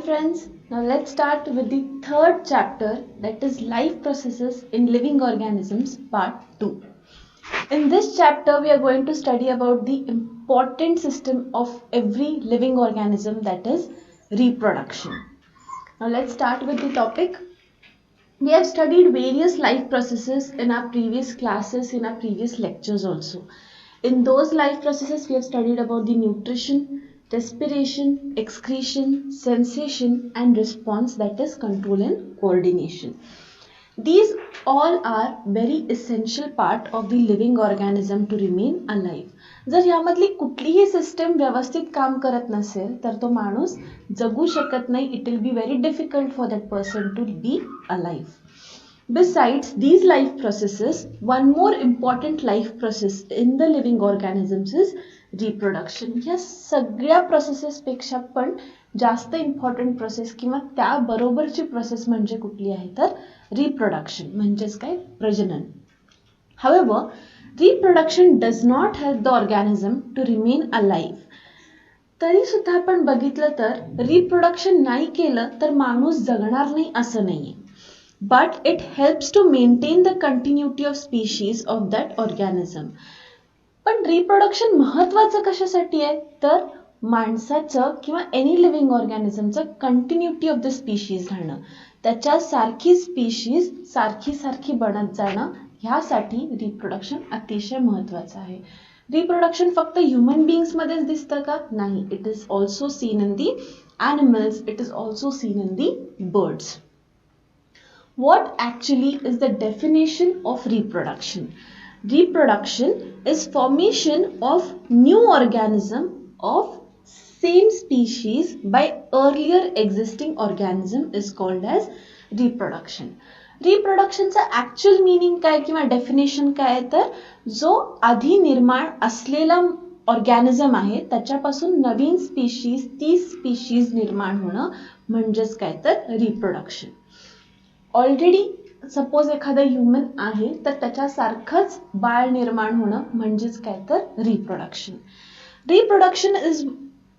friends, now let's start with the third chapter, that is life processes in living organisms part 2. In this chapter we are going to study about the important system of every living organism, that is reproduction. Now let's start with the topic. We have studied various life processes in our previous classes, in our previous lectures also. In those life processes we have studied about the nutrition, respiration, excretion, sensation and response, that is control and coordination. These all are very essential part of the living organism to remain alive. जर यामधली कुठलीही system व्यवस्थित काम करत नसेल तर तो माणूस जगू शकत नाही. It will be very difficult for that person to be alive. Besides these life processes, one more important life process in the living organisms is reproduction. या सगळ्या प्रोसेसेस पेक्षा पण जास्त इम्पॉर्टंट प्रोसेस किंवा त्या बरोबरची प्रोसेस म्हणजे कुठली आहे तर रिप्रोडक्शन, म्हणजेच काय प्रजनन. However, reproduction does not help the organism to remain alive. तरी सुद्धा आपण बघितलं तर रिप्रोडक्शन नाही केलं तर माणूस जगणार नाही असं नाहीये. But it helps to maintain the continuity of species of that organism. पण रिप्रोडक्शन महत्त्वाचं कशासाठी आहे तर माणसाचं किंवा एनी लिव्हिंग ऑर्गॅनिझमचं कंटिन्युटी ऑफ द स्पीशीज राहणं, त्याच्या सारखी स्पीशीज सारखी बनत जाणं, ह्यासाठी रिप्रोडक्शन अतिशय महत्त्वाचं आहे. रिप्रोडक्शन फक्त ह्युमन बीइंग्स मध्येच दिसतं का? नाही. It is also seen in the animals, it is also seen in the birds. What actually is the definition of reproduction? Reproduction is formation of new organism of same species by earlier existing organism is called as reproduction. Reproduction चा actual meaning काय किंवा definition काय आहे तर जो आधी निर्माण असलेला ऑर्गॅनिझम आहे त्याच्यापासून नवीन स्पीशीज, ती स्पीशीज निर्माण होणं म्हणजेच काय तर रिप्रोडक्शन. ऑलरेडी सपोज एखादा ह्युमन आहे तर त्याच्यासारखंच बाळ निर्माण होणं म्हणजेच काय तर reproduction. Reproduction is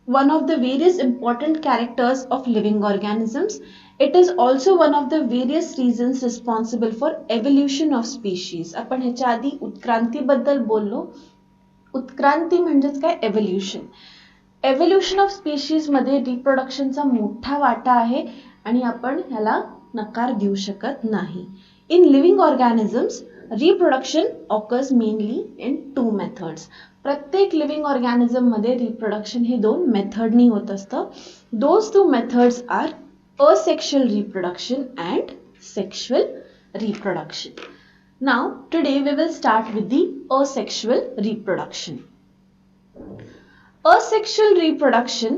one of the various important characters of living organisms. It is also one of the various reasons responsible for evolution of species. आपण ह्याच्या आधी उत्क्रांतीबद्दल बोललो. उत्क्रांती म्हणजेच काय? एव्होल्युशन. एव्होल्युशन ऑफ स्पीशीज मध्ये रिप्रोडक्शनचा मोठा वाटा आहे आणि आपण ह्याला नकार देऊ शकत नाही. In living organisms reproduction occurs mainly in 2 methods. प्रत्येक लिव्हिंग ऑर्गॅनिझम मध्ये रिप्रोडक्शन हे 2 मेथडनी होत असतं. Those 2 methods are asexual reproduction and sexual reproduction. Now today we will start with the asexual reproduction. Asexual reproduction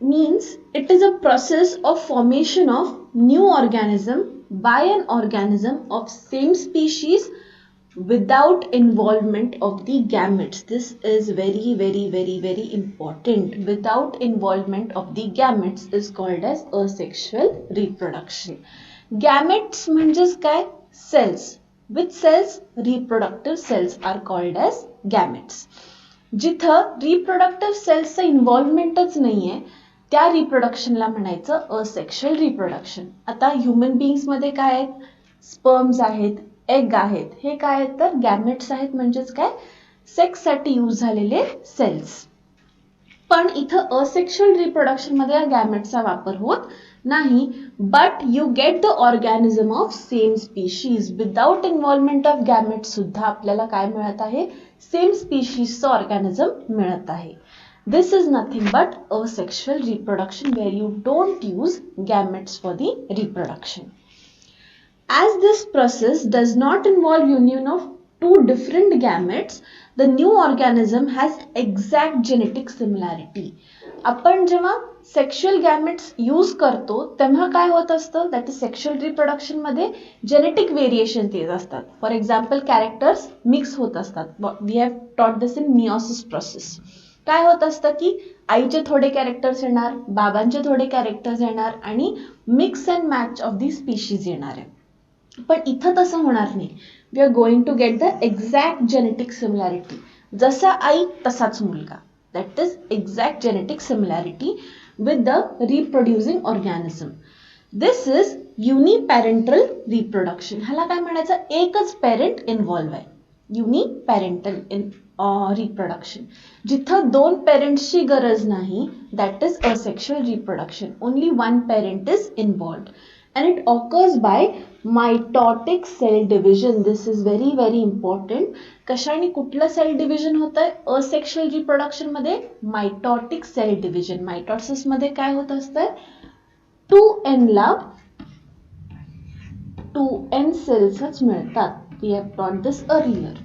means it is a process of formation of new organism by an organism of same species without involvement of the gametes. This is very important. Without involvement of the gametes is called as asexual reproduction. Gametes म्हणजेच काय? Cells. Which cells? Reproductive cells are called as gametes. जिथं reproductive सेल्सचं इन्व्हॉल्वमेंटच नाहीये त्या रिप्रोडक्शनला म्हणायचं asexual reproduction. आता human beings मध्ये काय आहेत? स्पर्म्स आहेत, एग आहेत. हे काय आहेत तर गॅमेट्स आहेत, म्हणजेच काय? सेक्ससाठी यूज झालेले सेल्स. पण इथं असेक्शुअल रिप्रोडक्शन मध्ये या गॅमेट्सचा वापर होत नाही. But you get the organism of same species. Without involvement of gametes सुद्धा आपल्याला काय मिळत आहे? सेम स्पीशीजचं ऑर्गॅनिझम मिळत आहे. This is nothing but asexual reproduction where you don't use gametes for the reproduction. As this process does not involve union of 2 different gametes, the new organism has exact genetic similarity. आपण जेव्हा sexual gametes use करतो तेव्हा काय होत असतं? That is sexual reproduction मध्ये genetic variation येत असतात. फॉर एक्झाम्पल कॅरेक्टर्स मिक्स होत असतात. वी हॅव टॉट दिस इन मियोसिस प्रोसेस. काय होत असतं की आईचे थोडे कॅरेक्टर्स येणार, बाबांचे थोडे कॅरेक्टर्स येणार आणि mix and match of the species येणार आहे. पण इथं तसं होणार नाही. We are going to get the exact genetic similarity. जसा आई तसाच मुलगा. That is exact genetic similarity with the reproducing organism. This is uniparental reproduction. ह्याला काय म्हणायचं, एकच पेरेंट इन्व्हॉल्व आहे. युनिपॅरेंटल रिप्रोडक्शन. जिथं दोन पेरेंट्सची गरज नाही, that is asexual reproduction. Only one parent is involved and it occurs by mitotic cell division. This is very very important. कशाने कुठलं सेल डिव्हिजन होत आहे असेक्शुअल रिप्रोडक्शन मध्ये? Mitotic cell division. मायटॉसिस मध्ये काय होत असतं, 2n ला 2n सेल्सच मिळतात. we have taught this earlier.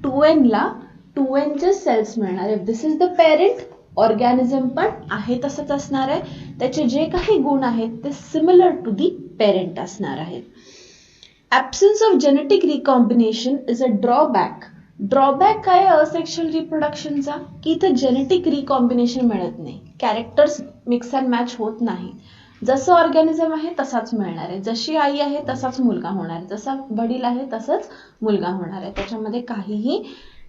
2n ला 2n चे सेल्स मिळणार. if this is the parent, organism पण आहे तसंच असणार आहे. त्याचे जे काही गुण आहेत ते सिमिलर टू दी पेरेंट असणार आहेत. Absence of genetic recombination is a drawback. Drawback काय आहे असेक्शुअल रिप्रोडक्शनचा? की इथं जेनेटिक रिकॉम्बिनेशन मिळत नाही, कॅरेक्टर्स मिक्स अँड मॅच होत नाही. जसं ऑर्गॅनिझम आहे तसाच मिळणार आहे, जशी आई आहे तसाच मुलगा होणार आहे, जसा वडील आहे तसंच मुलगा होणार आहे. त्याच्यामध्ये काहीही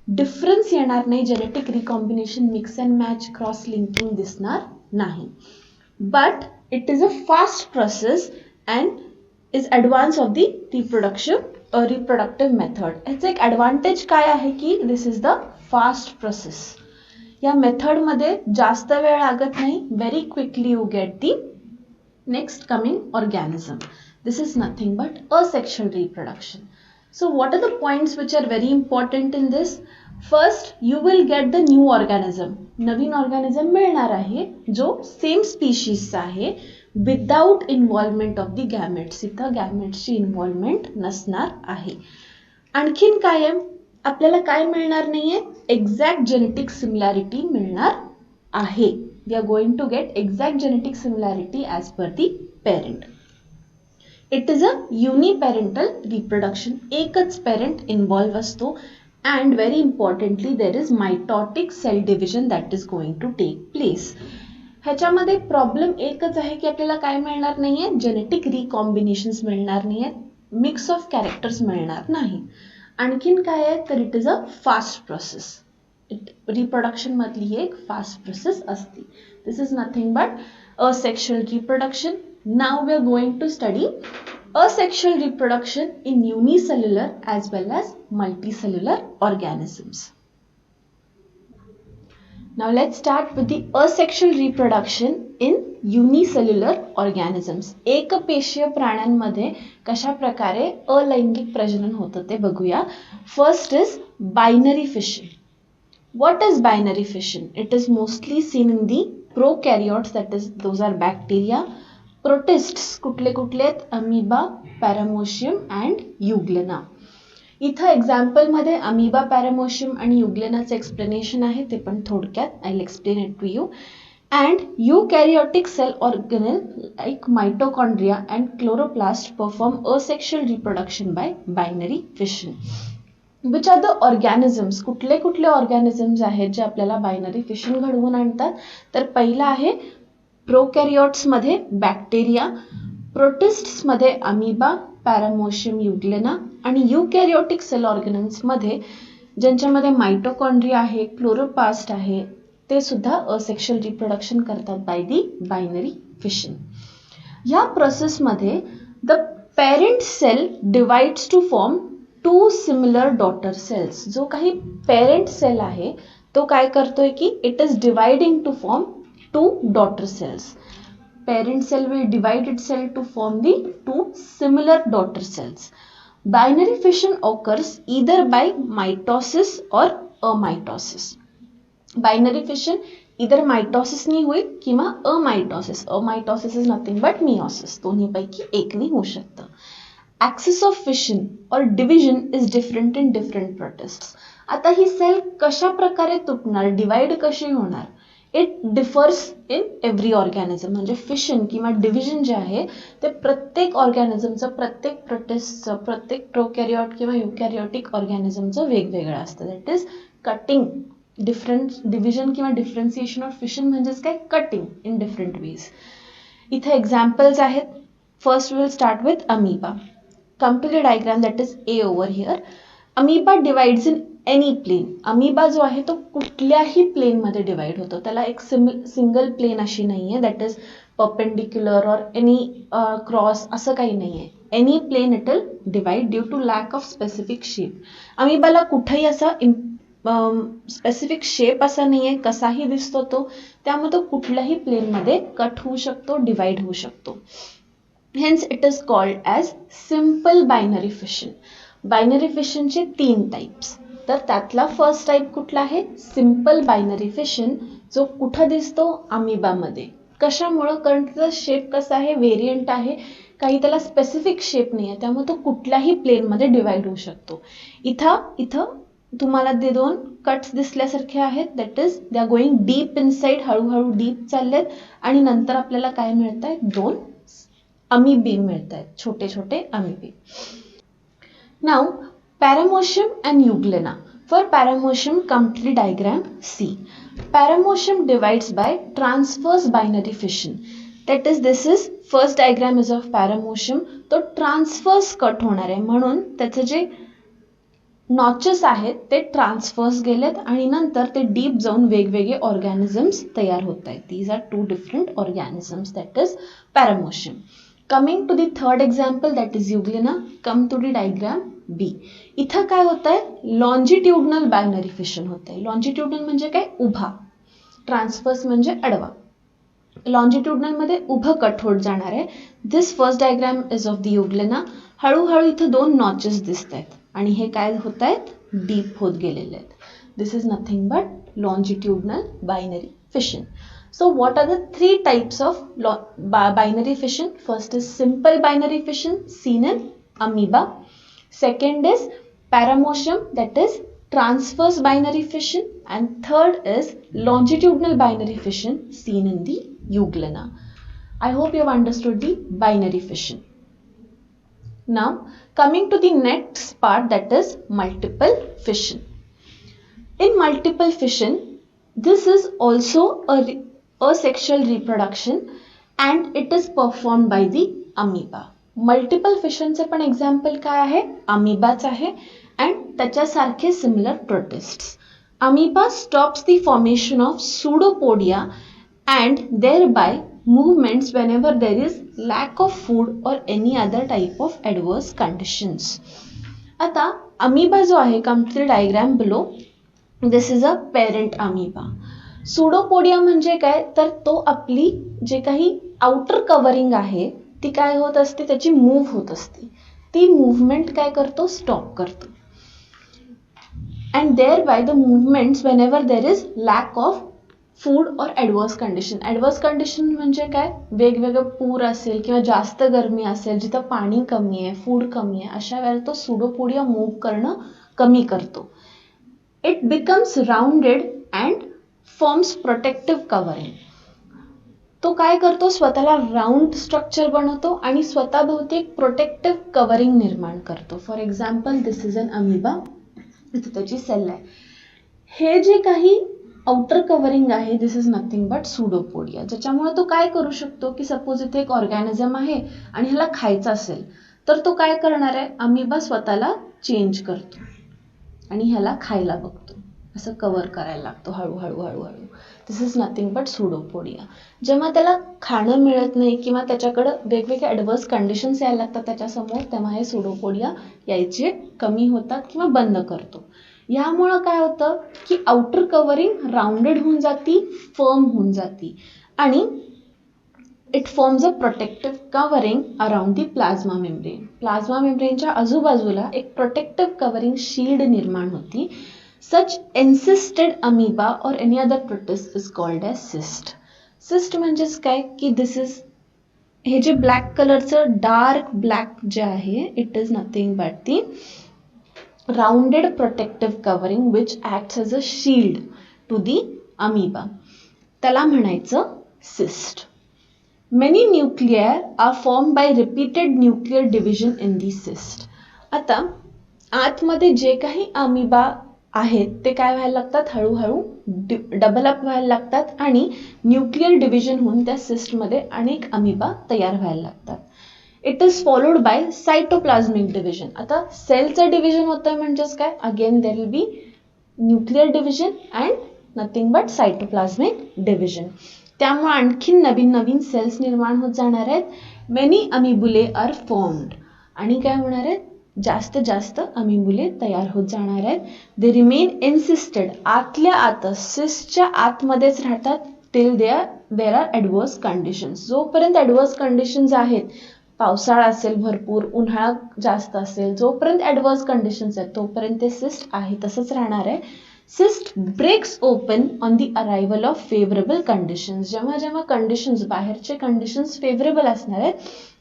डिफरन्स येणार नाही. Genetic recombination, mix and match, cross linking दिसणार नाही. But it is a fast process and is advance of the reproductive method. ह्याचं एक ॲडव्हान्टेज काय आहे की दिस इज द फास्ट प्रोसेस. या मेथडमध्ये जास्त वेळ लागत नाही. Very quickly you get the next coming organism. This is nothing but asexual reproduction. So what are the points which are very important in this? First, you will get the new organism. Naveen organism मिळणार आहे जो same स्पीशीजचा आहे without involvement of the gametes. इथं गॅमेट्सची involvement नसणार आहे. आणखीन काय आहे, आपल्याला काय मिळणार नाहीये, एक्झॅक्ट जेनेटिक सिमिलॅरिटी मिळणार आहे. We are going to get exact genetic similarity as per the parent. It is a uniparental reproduction. एकच पेरेंट इन्व्हॉल्व असतो. And very importantly there is mitotic cell division that is going to take place. ह्याच्यामध्ये problem एकच आहे की आपल्याला काय मिळणार नाहीये, जेनेटिक रिकॉम्बिनेशन्स मिळणार नाहीये, मिक्स ऑफ कॅरेक्टर्स मिळणार नाही. आणखीन काय आहे तर it is a fast process. Reproduction मधली ही एक फास्ट प्रोसेस असते. This is nothing but asexual reproduction. Now we are going to study asexual reproduction in unicellular as well as multicellular organisms. Now let's start with the asexual reproduction in unicellular organisms. एकपेशीय प्राण्यांमध्ये कशा प्रकारे अलैंगिक प्रजनन होतं ते बघूया. First is binary fission. What is binary fission? It is mostly seen in the prokaryotes, that is those are bacteria. प्रोटिस्ट्स कुठले कुठले आहेत, अमिबा, पॅरामोशियम अँड युग्लेना. इथं एक्झाम्पलमध्ये अमिबा, पॅरामोशियम आणि युग्लेनाचं एक्सप्लेनेशन आहे, ते पण थोडक्यात I will explain it to you. And eukaryotic cell organelle like mitochondria and chloroplast perform asexual reproduction by binary fission. Which are the organisms? कुठले कुठले ऑर्गॅनिझम्स आहेत जे आपल्याला बायनरी फिशन घडवून आणतात? तर पहिला आहे प्रोकॅरियोट्समध्ये बॅक्टेरिया, प्रोटिस्ट्समध्ये अमिबा, पॅरामोशियम, युग्लेना आणि युकॅरियोटिक सेल ऑर्गॅनिझम्समध्ये ज्यांच्यामध्ये मायटोकॉन्ड्रिया आहे, क्लोरोप्लास्ट आहे, ते सुद्धा असेक्शुअल रिप्रोडक्शन करतात बाय दी बायनरी फिशन. या प्रोसेसमध्ये the parent cell divides to form 2 similar daughter cells. जो काही पेरेंट सेल आहे तो काय करतोय की it is dividing to form 2 daughter cells. Parent cell will divide itself to form the 2 similar daughter cells. Binary fission occurs either by mitosis or amitosis. Binary fission either mitosis नी होईल किंवा amitosis. Amitosis is nothing but meiosis. दोन्हीपैकी एकनी होऊ शकतं. Axis of fission or division is different in different protists. आता ही sale कशा प्रकारे तुटणार, डिवाइड कशी होणार? It differs in every organism. म्हणजे फिशन किंवा डिव्हिजन जे आहे ते प्रत्येक ऑर्गॅनिझमचं, प्रत्येक प्रोटिस्टचं, प्रत्येक प्रोकॅरियोट किंवा युकॅरियोटिक ऑर्गॅनिझमचं वेगवेगळं असतं. That is cutting. Different division किंवा डिफरन्सिएशन ऑफ फिशन म्हणजेच काय, कटिंग इन डिफरंट वेज. इथे एक्झाम्पल्स आहेत. First will start with amoeba. Come to the diagram, that is a over here. Amoeba divides in any plane. Amoeba जो आहे तो कुठल्याही प्लेनमध्ये डिवाइड होतो. त्याला एक सिंगल प्लेन अशी नाही आहे that is perpendicular or any cross असं काही नाही आहे. Any plane it will divide due to lack of specific shape. अमिबाला कुठेही असा स्पेसिफिक शेप असा नाही आहे, कसाही दिसतो तो, त्यामुळे तो कुठल्याही प्लेनमध्ये कट होऊ शकतो, डिवाइड होऊ शकतो. Hence it is called as simple binary fission. Binary फिशनचे 3 टाइप्स. तर त्यातला फर्स्ट टाइप कुठला आहे? सिम्पल बायनरी फिशन, जो कुठं दिसतो? अमिबामध्ये. कशामुळं? कारण त्याचा शेप कसा आहे? व्हेरियंट आहे, काही त्याला स्पेसिफिक शेप नाही आहे, त्यामुळे तो कुठल्याही प्लेनमध्ये डिवाइड होऊ शकतो. इथं तुम्हाला ते 2 कट्स दिसल्यासारखे आहेत, that is they are going deep inside, हळूहळू डीप चाललेत आणि नंतर आपल्याला काय मिळत आहेत? 2 अमिबे मिळत आहेत, छोटे छोटे अमिबे. नाव Paramecium and Euglena. For Paramecium, come to the diagram C. Paramecium divides by transverse binary fission. That is, this is first diagram is of Paramecium. तो transverse cut होणार आहे, म्हणून त्याचे जे नॉचेस आहेत ते ट्रान्सफर्स गेलेत आणि नंतर ते डीप जाऊन वेगवेगळे ऑर्गॅनिझम्स तयार होत आहेत. These are 2 different organisms, that is Paramecium. Coming to the third example, that is Euglena. Come to the diagram B. इथं काय होत आहे? लॉन्जिट्युडनल बायनरी फिशन होत आहे. लॉन्जिट्युडनल म्हणजे काय? उभा. ट्रान्सफर्स म्हणजे आडवा. लॉन्जिट्युडनल मध्ये उभं कट होत जाणार आहे. This first diagram is of the Euglena. हळूहळू इथं 2 नॉचेस दिसत आहेत आणि हे काय होत आहेत? डीप होत गेलेले आहेत. This is nothing but longitudinal binary fission. So what are the 3 types of binary fission? First is simple binary fission seen in amoeba. Second is Paramecium, that is transverse binary fission, and third is longitudinal binary fission seen in the Euglena. I hope you have understood the binary fission. Now coming to the next part, that is multiple fission. In multiple fission, this is also a asexual reproduction and it is performed by the amoeba. Multiple फिशनचे पण example काय आहे? अमिबाच आहे and त्याच्यासारखे similar protists. Amoeba stops the formation of pseudopodia and thereby movements whenever there is lack of food or any other type of adverse conditions. आता amoeba जो आहे, come to the diagram below. This is a parent amoeba. Pseudopodia म्हणजे काय? तर तो आपली जे काही आउटर कव्हरिंग आहे ती काय होत असते? त्याची मूव्ह होत असते. ती मूव्हमेंट काय करतो? स्टॉप करतो. And thereby the movements whenever there is lack of food और ॲडवर्स कंडिशन. ॲडवर्स कंडिशन म्हणजे काय? वेगवेगळं पूर असेल किंवा जास्त गरमी असेल, जिथं पाणी कमी आहे, फूड कमी आहे, अशा वेळेला तो सुडोपोडिया मूव्ह करणं कमी करतो. It becomes rounded and forms protective covering. तो काय करतो? स्वतःला राउंड स्ट्रक्चर बनवतो आणि स्वतःभोवती एक प्रोटेक्टिव्ह कव्हरिंग निर्माण करतो. For example, this is an amoeba. इथे त्याची सेल आहे. हे जे काही आउटर कव्हरिंग आहे, this is nothing but pseudopodia, ज्याच्यामुळे तो काय करू शकतो की सपोज इथे एक ऑर्गॅनिझम आहे आणि ह्याला खायचं असेल तर तो काय करणार आहे? अमिबा स्वतःला चेंज करतो आणि ह्याला खायला बघतो. असं कव्हर करायला लागतो हळूहळू हळूहळू. दिस इज नथिंग बट सुडोपोडिया. जेव्हा त्याला खाणं मिळत नाही किंवा त्याच्याकडं वेगवेगळे ॲडवर्स कंडिशन्स यायला लागतात त्याच्यासमोर, तेव्हा हे सुडोपोडिया यायचे कमी होतात किंवा बंद करतो. यामुळं काय होतं की आउटर कव्हरिंग राउंडेड होऊन जाती, फर्म होऊन जाती आणि it forms a protective covering around the plasma membrane. Plasma मेम्ब्रेनच्या आजूबाजूला एक प्रोटेक्टिव्ह कव्हरिंग शील्ड निर्माण होती. Such encysted amoeba or any other protist is called as cyst. Cyst म्हणजेच काय की दिस इज हे जे ब्लॅक कलरचं डार्क ब्लॅक जे आहे, it is nothing but the rounded protective covering which acts as a shield to the amoeba. त्याला म्हणायचं cyst. Many nuclear are form by repeated nuclear division in the cyst. आता आतमध्ये जे काही amoeba आहेत ते काय व्हायला लागतात? हळूहळू डेव्हलप व्हायला लागतात आणि न्यूक्लियर डिव्हिजन होऊन त्या सिस्टमध्ये अनेक अमिबा तयार व्हायला लागतात. It is followed by cytoplasmic division. आता सेलचं डिव्हिजन होतं म्हणजेच काय? Again there will be nuclear division and nothing but cytoplasmic division. त्यामुळे आणखीन नवीन नवीन सेल्स निर्माण होत जाणार आहेत. Many amoebulae are formed. आणि काय होणार आहेत, जास्त जास्त अमिबुले तयार होत जाणार आहेत. दे रिमेन इन्सिस्टेड, आतल्या आतच सिस्टच्या आतमध्येच राहतात till there are adverse conditions. जोपर्यंत ॲडवर्स कंडिशन्स आहेत, पावसाळा असेल भरपूर, उन्हाळा जास्त असेल, जोपर्यंत ॲडवर्स कंडिशन्स आहेत तोपर्यंत ते सिस्ट आहे तसंच राहणार आहे. Cyst breaks open on the arrival of favourable conditions. जेव्हा जेव्हा कंडिशन्स, बाहेरचे कंडिशन्स फेवरेबल असणार आहेत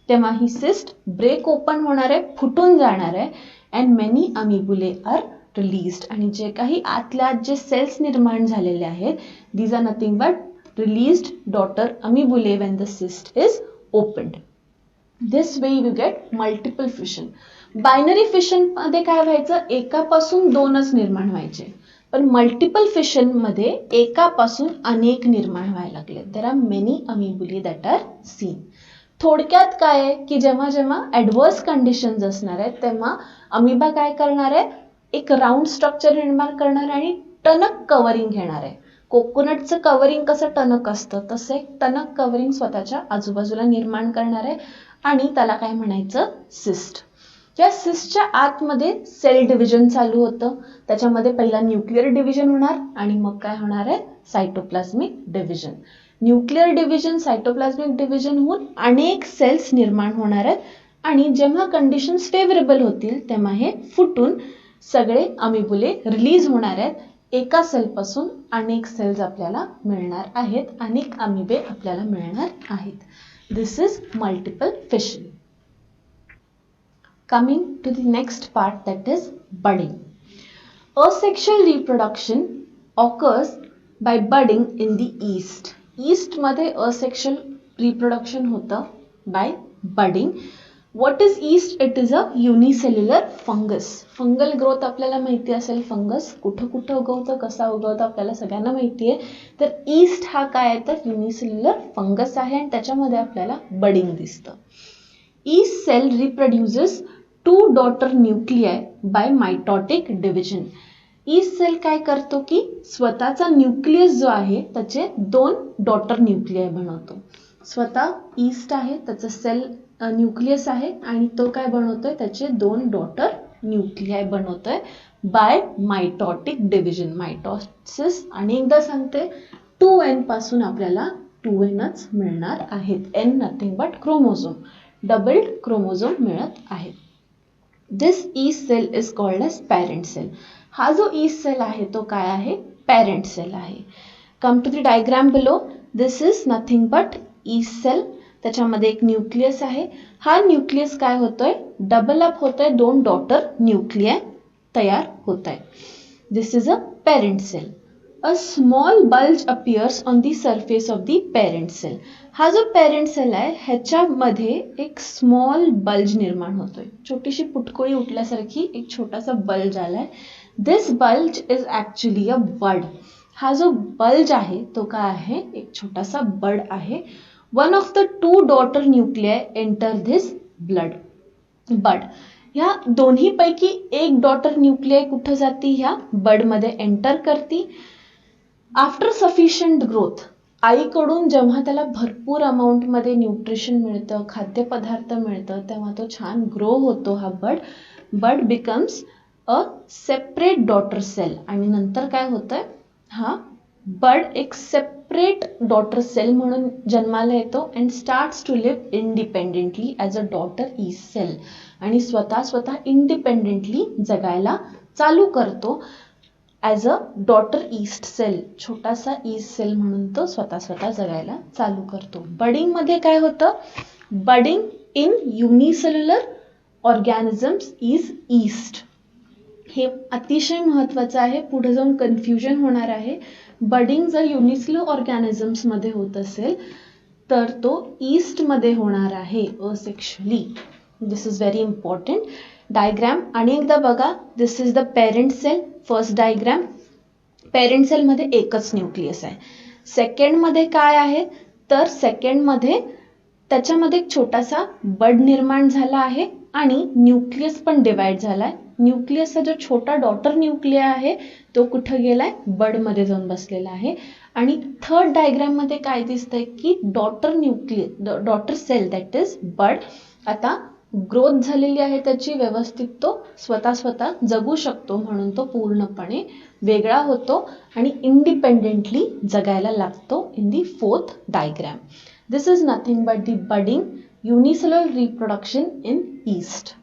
तेव्हा ही सिस्ट ब्रेक ओपन होणार आहे, फुटून जाणार आहे. And many amoebulae are released. आणि जे काही आतल्या जे सेल्स निर्माण झालेले आहेत, these are nothing but released daughter amoebulae when the cyst is opened. This way you get multiple fission. Binary fission मध्ये काय व्हायचं, एकापासून दोनच निर्माण व्हायचे. पण मल्टिपल फिशन मध्ये एकापासून अनेक निर्माण व्हायला लागले. There are many amoebulae that are seen. थोडक्यात काय आहे की जेव्हा जेव्हा ॲडवर्स कंडिशन्स असणार आहेत तेव्हा अमिबा काय करणार आहे, एक राऊंड स्ट्रक्चर निर्माण करणार आहे आणि टणक कव्हरिंग घेणार आहे. कोकोनटचं कव्हरिंग कसं टणक असतं तसे टणक कव्हरिंग स्वतःच्या आजूबाजूला निर्माण करणार आहे आणि त्याला काय म्हणायचं, सिस्ट. या सिस्टच्या आतमध्ये सेल डिव्हिजन चालू होतं. त्याच्यामध्ये पहिला न्यूक्लियर डिव्हिजन होणार आणि मग काय होणार आहे, सायटोप्लाझमिक डिव्हिजन. न्यूक्लियर डिव्हिजन, सायटोप्लाझमिक डिव्हिजन होऊन अनेक सेल्स निर्माण होणार आहेत आणि जेव्हा कंडिशन्स फेवरेबल होतील तेव्हा हे फुटून सगळे अमिबुले रिलीज होणार आहेत. एका सेलपासून अनेक सेल्स आपल्याला मिळणार आहेत, अनेक अमिबे आपल्याला मिळणार आहेत. This is multiple fission. Coming to the next part, that is budding. Asexual reproduction occurs by budding in the yeast. Yeast मध्ये asexual reproduction होतं by budding. What is yeast? It is a unicellular fungus. Fungal growth आपल्याला माहिती असेल, fungus कुठं कुठं उगवतं, कसा उगवतं आपल्याला सगळ्यांना माहिती आहे. तर yeast हा काय आहे तर युनिसेल्युलर फंगस आहे आणि त्याच्यामध्ये आपल्याला बडिंग दिसतं. Yeast cell reproduces two daughter nuclei by mitotic division. Yeast cell काय करतो की स्वतःचा न्यूक्लियस जो आहे त्याचे दोन डॉटर न्यूक्लियाय बनवतो. स्वतः ईस्ट आहे, त्याचं सेल न्यूक्लियस आहे आणि तो काय बनवतोय, त्याचे दोन डॉटर न्यूक्लियाय बनवतोय बाय मायटॉटिक डिव्हिजन. मायटॉसिस आणि एकदा सांगते 2n पासून आपल्याला 2nच मिळणार आहेत. n nothing but chromosome, doubled chromosome मिळत आहे. This yeast cell is called as parent cell. हा जो ईस्ट सेल आहे तो काय आहे, पॅरेंट सेल आहे. Come to the diagram below. This is nothing but yeast cell. त्याच्यामध्ये एक न्यूक्लियस आहे. हा न्यूक्लियस काय होतोय, डबल अप होतोय, दोन डॉटर न्यूक्लियाय तयार होत आहे. This is a parent cell. A small bulge appears on the surface of the parent cell. हा जो पॅरेंट सेल आहे ह्याच्यामध्ये एक स्मॉल बल्ज निर्माण होतोय, छोटीशी पुटकोळी उठल्यासारखी एक छोटासा बल्ज आलाय. दिस बल्ज इज ऍक्च्युली अ बड. हा जो बल्ज आहे तो काय आहे, एक छोटासा बड आहे. One of the two daughter nuclei enter this bud. ह्या दोन्ही पैकी एक डॉटर न्यूक्लियाय कुठं जाती, ह्या बडमध्ये एंटर करती. आफ्टर सफिशियंट ग्रोथ, आईकडून जेव्हा त्याला भरपूर अमाऊंटमध्ये न्यूट्रिशन मिळतं, खाद्यपदार्थ मिळतं, तेव्हा तो छान ग्रो होतो हा bud becomes a separate daughter cell. आणि नंतर काय होतंय, हा बड एक सेपरेट डॉटर सेल म्हणून जन्माला येतो and starts to live independently as a daughter yeast cell. आणि स्वतः इंडिपेंडेंटली जगायला चालू करतो as a daughter yeast cell. छोटासा ईस्ट सेल म्हणून तो स्वतः जगायला चालू करतो. बडिंगमध्ये काय होतं, budding in unicellular organisms is yeast. हे अतिशय महत्त्वाचं आहे, पुढे जाऊन कन्फ्युजन होणार आहे. बडिंग जर युनिसेल्युलर ऑर्गॅनिझम्समध्ये होत असेल तर तो ईस्टमध्ये होणार आहे asexually. This is very important. Diagram आणि एकदा बघा. This is the parent cell. First diagram, parent सेलमध्ये एकच न्यूक्लियस आहे. सेकंडमध्ये काय आहे तर सेकंडमध्ये त्याच्यामध्ये एक छोटासा बड निर्माण झाला आहे आणि न्यूक्लियस पण डिवाइड झालाय न्यूक्लियसचा जो छोटा डॉटर न्यूक्लिया आहे तो कुठं गेलाय, बडमध्ये जाऊन बसलेला आहे. आणि थर्ड डायग्राममध्ये काय दिसतंय की डॉटर सेल दॅट इज बड आता ग्रोथ झालेली आहे त्याची, व्यवस्थित तो स्वतः जगू शकतो म्हणून तो पूर्णपणे वेगळा होतो आणि इंडिपेंडेंटली जगायला लागतो in the fourth diagram. This is nothing but the budding unicellular reproduction in east.